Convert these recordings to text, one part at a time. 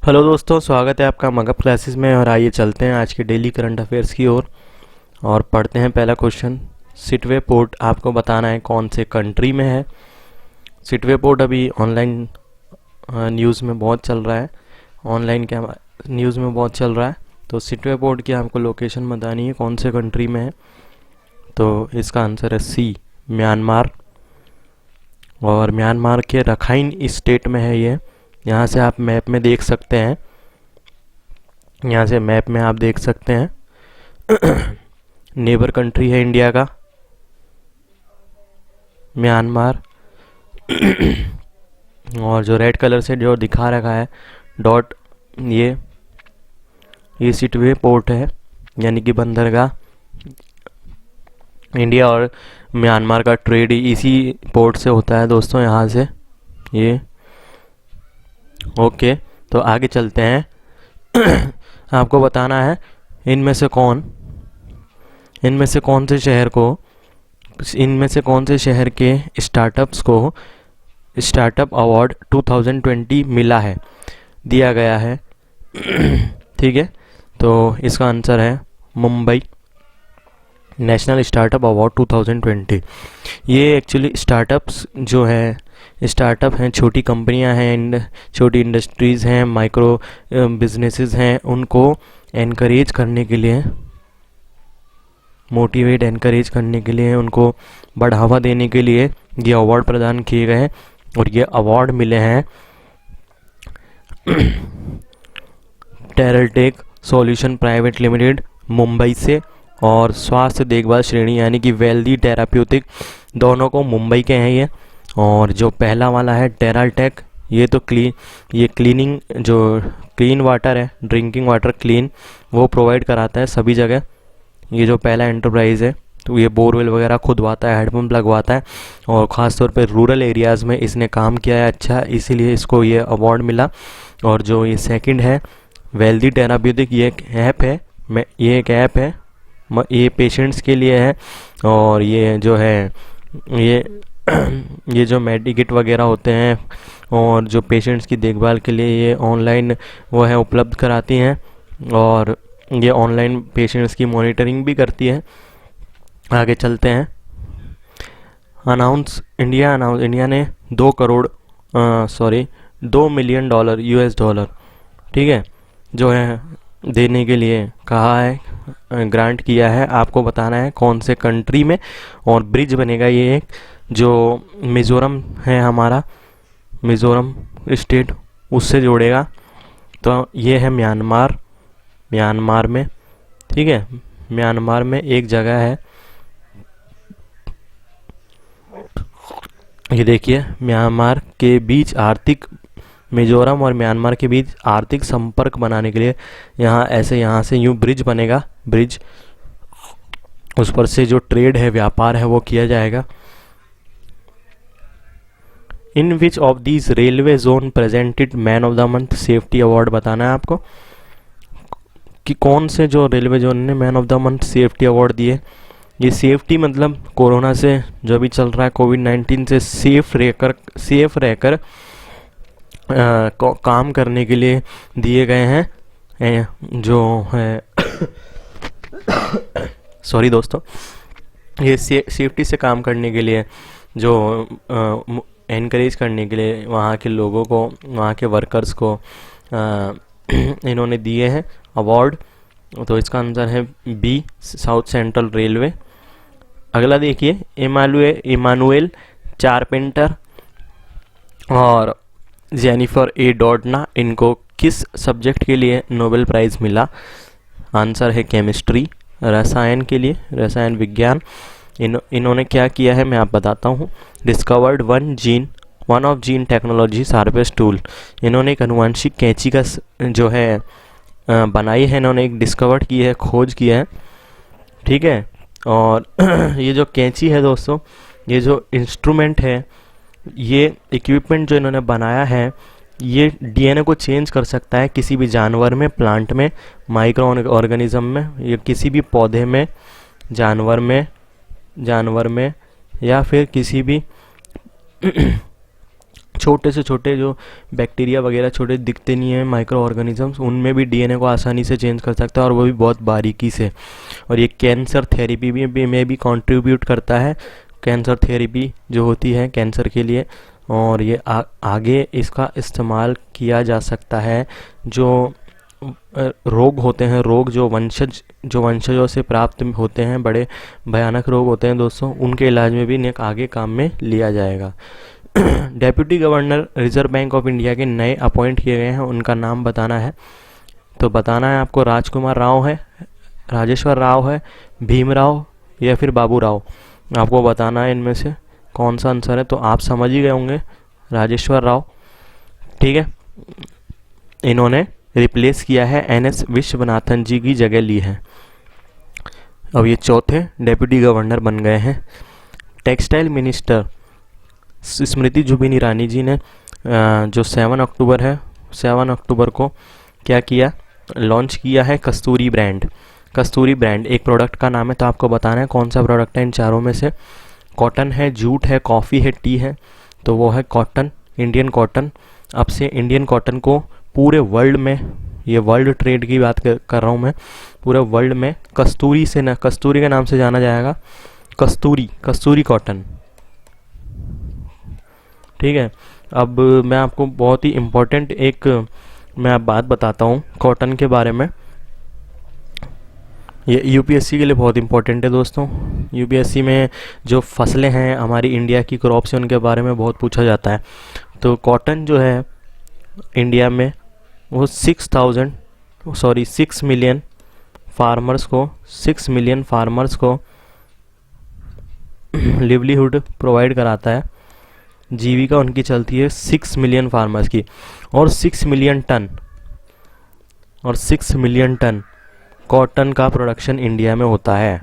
Hello दोस्तों, स्वागत है आपका मगध क्लासेस में। और आइए चलते हैं आज के डेली करंट अफेयर्स की ओर और पढ़ते हैं पहला क्वेश्चन। सिटवे पोर्ट आपको बताना है कौन से कंट्री में है। सिटवे पोर्ट अभी ऑनलाइन न्यूज़ में बहुत चल रहा है, ऑनलाइन क्या न्यूज़ में बहुत चल रहा है। तो सिटवे पोर्ट की आपको लोकेशन बतानी है कौन से कंट्री में है। तो इसका आंसर है सी, म्यांमार। और म्यांमार के रखाइन स्टेट में है ये। यहाँ से आप मैप में देख सकते हैं, यहाँ से मैप में आप देख सकते हैं नेबर कंट्री है इंडिया का म्यांमार। और जो रेड कलर से जो दिखा रखा है डॉट, ये सिटवे पोर्ट है, यानी कि बंदरगाह। इंडिया और म्यांमार का ट्रेड इसी पोर्ट से होता है दोस्तों, यहाँ से ये। ओके, तो आगे चलते हैं। आपको बताना है इनमें से कौन से शहर को, इनमें से कौन से शहर के स्टार्टअप्स को स्टार्टअप अवार्ड 2020 मिला है, दिया गया है। ठीक है, तो इसका आंसर है मुंबई, नेशनल स्टार्टअप अवार्ड 2020। ये एक्चुअली स्टार्टअप्स जो है, स्टार्टअप हैं, छोटी कंपनियां हैं, छोटी इंडस्ट्रीज़ हैं, माइक्रो बिजनेसेस हैं, उनको एनकरेज करने के लिए, मोटिवेट एनकरेज करने के लिए, उनको बढ़ावा देने के लिए ये अवार्ड प्रदान किए गए हैं। और ये अवार्ड मिले हैं टेरलटेक सॉल्यूशन प्राइवेट लिमिटेड मुंबई से, और स्वास्थ्य देखभाल श्रेणी यानी कि वेल्दी थेराप्यूटिक, दोनों को मुंबई के हैं ये। और जो पहला वाला है टेरलटेक, ये तो क्लीनिंग, जो क्लीन वाटर है, ड्रिंकिंग वाटर क्लीन, वो प्रोवाइड कराता है सभी जगह। ये जो पहला एंटरप्राइज़ है, तो ये बोरवेल वगैरह खुदवाता है, हेडपम्प लगवाता है, और ख़ास तौर पे रूरल एरियाज़ में इसने काम किया है अच्छा, इसीलिए इसको ये अवार्ड मिला। और जो ये सेकंड है वेल्दी थेराप्यूटिक, ये एक ऐप है, ये पेशेंट्स के लिए है। और ये जो है ये ये जो मेडिकेट वगैरह होते हैं और जो पेशेंट्स की देखभाल के लिए ये ऑनलाइन वो है उपलब्ध कराती हैं, और ये ऑनलाइन पेशेंट्स की मॉनिटरिंग भी करती है। आगे चलते हैं। इंडिया ने 2 मिलियन डॉलर US डॉलर, ठीक है, जो है देने के लिए कहा है, ग्रांट किया है। आपको बताना है कौन से कंट्री में, और ब्रिज बनेगा ये एक, जो मिज़ोरम है हमारा, मिज़ोरम स्टेट, उससे जोड़ेगा। तो ये है म्यांमार में, ठीक है, म्यांमार में एक जगह है, ये देखिए, म्यांमार के बीच मिजोरम और म्यांमार के बीच आर्थिक संपर्क बनाने के लिए यहाँ से यूँ ब्रिज बनेगा, ब्रिज, उस पर से जो ट्रेड है, व्यापार है, वो किया जाएगा। In which of these railway zone presented man of the month safety award बताना है आपको, कि कौन से जो रेलवे जोन ने man of the month safety award दिए। ये सेफ्टी मतलब कोरोना से जो अभी चल रहा है, कोविड-19 से सेफ रहकर काम करने के लिए दिए गए हैं, जो है सॉरी दोस्तों, ये सेफ्टी से काम करने के लिए, जो एनकरेज करने के लिए वहाँ के लोगों को, वहाँ के वर्कर्स को इन्होंने दिए हैं अवार्ड। तो इसका आंसर है बी, साउथ सेंट्रल रेलवे। अगला देखिए, इमानुएल चारपेंटर और जेनिफर ए डॉडना, इनको किस सब्जेक्ट के लिए नोबेल प्राइज़ मिला। आंसर है केमिस्ट्री, रसायन के लिए, रसायन विज्ञान। इन्होंने क्या किया है मैं आप बताता हूँ। Discovered one of gene technology sharpest tool, इन्होंने एक अनुवांशिक कैंची का जो है बनाई है, इन्होंने एक डिस्कवर की है, खोज किया है, ठीक है। और ये जो कैंची है दोस्तों, ये जो इंस्ट्रूमेंट है, ये इक्विपमेंट जो इन्होंने बनाया है, ये डीएनए को चेंज कर सकता है किसी भी जानवर में, प्लांट में, माइक्रो ऑर्गेनिज्म में, या किसी भी पौधे में, जानवर में या फिर किसी भी छोटे से छोटे जो बैक्टीरिया वगैरह छोटे दिखते नहीं हैं माइक्रो ऑर्गेनिजम्स, उनमें भी डीएनए को आसानी से चेंज कर सकता है, और वो भी बहुत बारीकी से। और ये कैंसर थेरेपी में भी कंट्रीब्यूट करता है, कैंसर थेरेपी जो होती है कैंसर के लिए। और ये आगे इसका इस्तेमाल किया जा सकता है जो रोग होते हैं, रोग जो वंशजों से प्राप्त होते हैं, बड़े भयानक रोग होते हैं दोस्तों, उनके इलाज में भी आगे काम में लिया जाएगा। Deputy governor reserve bank of India के नए अपॉइंट किए गए हैं, उनका नाम बताना है। तो बताना है आपको, राजकुमार राव है, राजेश्वर राव है, भीमराव या फिर बाबू राव। आपको बताना है इनमें से कौन सा आंसर है। तो आप समझ ही गए होंगे, राजेश्वर राव। ठीक है, इन्होंने रिप्लेस किया है एनएस विश्वनाथन जी की जगह ली है। अब ये चौथे डेप्यूटी गवर्नर बन गए हैं। टेक्सटाइल मिनिस्टर स्मृति जुबिन ईरानी जी ने जो 7 अक्टूबर है, 7 अक्टूबर को क्या किया, लॉन्च किया है कस्तूरी ब्रांड। कस्तूरी ब्रांड एक प्रोडक्ट का नाम है, तो आपको बताना है कौन सा प्रोडक्ट है इन चारों में से। कॉटन है, जूट है, कॉफ़ी है, टी है। तो वो है कॉटन, इंडियन कॉटन। अब से इंडियन कॉटन को पूरे वर्ल्ड में, ये वर्ल्ड ट्रेड की बात कर रहा हूँ मैं, पूरे वर्ल्ड में कस्तूरी से ना, कस्तूरी के नाम से जाना जाएगा, कस्तूरी कॉटन। ठीक है, अब मैं आपको बहुत ही इम्पोर्टेंट एक मैं बात बताता हूँ कॉटन के बारे में। ये यूपीएससी के लिए बहुत इंपॉर्टेंट है दोस्तों। यूपीएससी में जो फसलें हैं हमारी इंडिया की क्रॉप्स हैं, उनके बारे में बहुत पूछा जाता है। तो कॉटन जो है इंडिया में वो 6 मिलियन फार्मर्स को लिवलीहुड प्रोवाइड कराता है। जीविका उनकी चलती है 6 मिलियन फार्मर्स की, और 6 मिलियन टन कॉटन का प्रोडक्शन इंडिया में होता है।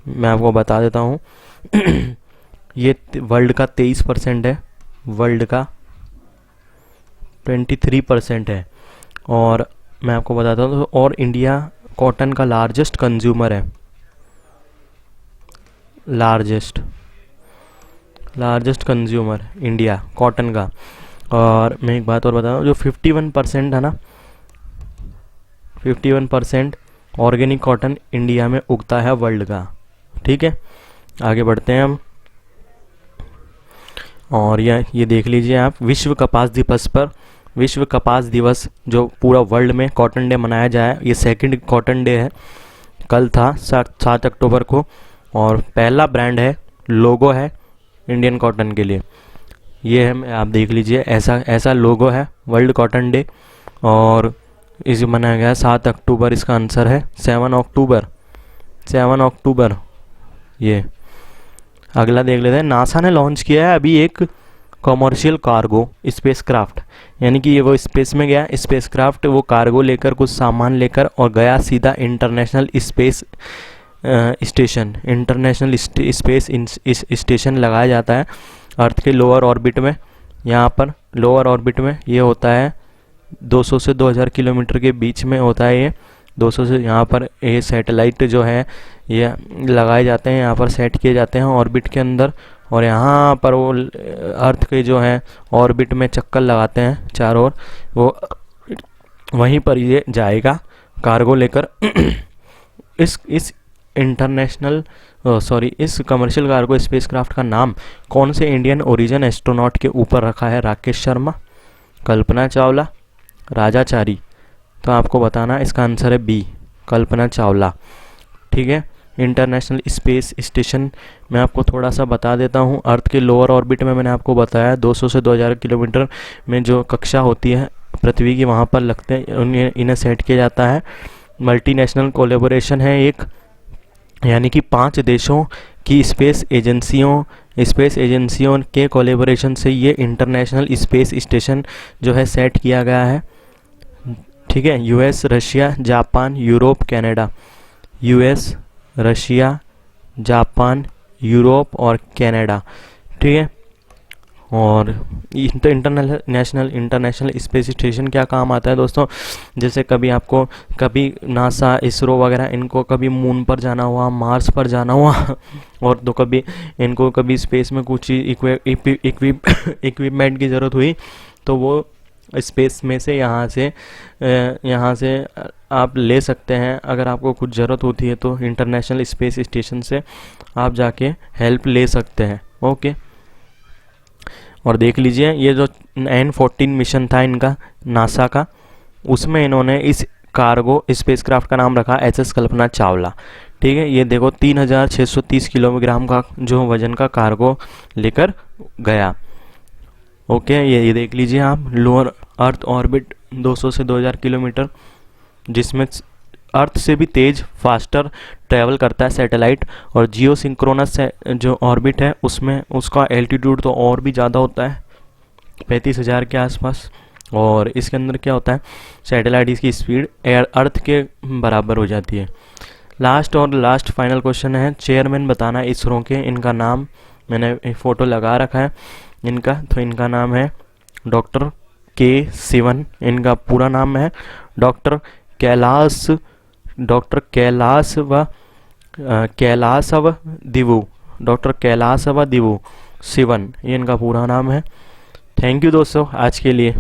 मैं आपको बता देता हूँ ये वर्ल्ड का 23% है, वर्ल्ड का 23% है। और मैं आपको बताता हूँ, और इंडिया कॉटन का लार्जेस्ट कंज्यूमर है, लार्जेस्ट कंज्यूमर इंडिया कॉटन का। और मैं एक बात और बता रहा हूँ, जो 51% है ना, 51% ऑर्गेनिक कॉटन इंडिया में उगता है वर्ल्ड का। ठीक है, आगे बढ़ते हैं हम। और ये देख लीजिए आप, विश्व कपास दिवस जो पूरा वर्ल्ड में कॉटन डे मनाया जाए, ये 2nd कॉटन डे है, कल था 7 अक्टूबर को। और पहला ब्रांड है, लोगो है इंडियन कॉटन के लिए, ये है, आप देख लीजिए, ऐसा लोगो है वर्ल्ड कॉटन डे। और इसे मनाया गया 7 अक्टूबर, इसका आंसर है 7 अक्टूबर। ये अगला देख लेते हैं। नासा ने लॉन्च किया है अभी एक कमर्शियल कार्गो स्पेसक्राफ्ट, यानी कि ये वो स्पेस में गया स्पेसक्राफ्ट, वो कार्गो लेकर, कुछ सामान लेकर, और गया सीधा इंटरनेशनल स्पेस स्टेशन लगाया जाता है अर्थ के लोअर ऑर्बिट में। यहाँ पर लोअर ऑर्बिट में ये होता है 200 से 2000 किलोमीटर के बीच में होता है ये 200 से। यहाँ पर ये सैटेलाइट जो है ये लगाए जाते हैं, यहाँ पर सेट किए जाते हैं ऑर्बिट के अंदर, और यहाँ पर वो अर्थ के जो है ऑर्बिट में चक्कर लगाते हैं चारों ओर, वो वहीं पर ये जाएगा कार्गो लेकर। इस कमर्शियल कार्गो स्पेसक्राफ्ट का नाम कौन से इंडियन ओरिजिन एस्ट्रोनॉट के ऊपर रखा है? राकेश शर्मा, कल्पना चावला, राजाचारी। तो आपको बताना इसका आंसर है बी, कल्पना चावला। ठीक है, इंटरनेशनल स्पेस स्टेशन मैं आपको थोड़ा सा बता देता हूँ। अर्थ के लोअर ऑर्बिट में मैंने आपको बताया 200 से 2000 किलोमीटर में जो कक्षा होती है पृथ्वी की, वहाँ पर लगते हैं, इन्हें सेट किया जाता है। मल्टीनेशनल कोलैबोरेशन है एक, यानी कि 5 देशों की स्पेस एजेंसियों के कोलैबोरेशन से ये इंटरनेशनल स्पेस स्टेशन जो है सेट किया गया है। ठीक है, US, Russia, Japan, Europe, Canada. US, Russia, Japan, Europe और कनाडा। ठीक है, और इंटरनेशनल स्पेस स्टेशन क्या काम आता है दोस्तों, जैसे कभी आपको कभी नासा इसरो वगैरह इनको कभी मून पर जाना हुआ, मार्स पर जाना हुआ और तो कभी इनको कभी स्पेस में कुछ इक्विपमेंट की ज़रूरत हुई तो वो स्पेस में से यहाँ से आप ले सकते हैं। अगर आपको कुछ ज़रूरत होती है तो इंटरनेशनल स्पेस स्टेशन से आप जाके हेल्प ले सकते हैं। ओके, और देख लीजिए ये जो N14 मिशन था इनका नासा का, उसमें इन्होंने इस कार्गो स्पेसक्राफ्ट का नाम रखा SS कल्पना चावला। ठीक है, ये देखो 3630 किलोग्राम का जो वजन का कार्गो लेकर गया। ओके, ये देख लीजिए आप, लोअर अर्थ ऑर्बिट 200 से 2000 किलोमीटर, जिसमें अर्थ से भी तेज फास्टर ट्रैवल करता है सैटेलाइट। और जियो सिंक्रोनस जो ऑर्बिट है उसमें उसका एल्टीट्यूड तो और भी ज़्यादा होता है, 35,000 के आसपास। और इसके अंदर क्या होता है, सैटेलाइट इसकी स्पीड अर्थ के बराबर हो जाती है। लास्ट फाइनल क्वेश्चन है, चेयरमैन बताना इसरो के। इनका नाम मैंने फ़ोटो लगा रखा है इनका, तो इनका नाम है डॉक्टर K. शिवन। इनका पूरा नाम है डॉक्टर कैलासव दिवु, डॉक्टर कैलासव दिवु शिवन, ये इनका पूरा नाम है। थैंक यू दोस्तों आज के लिए।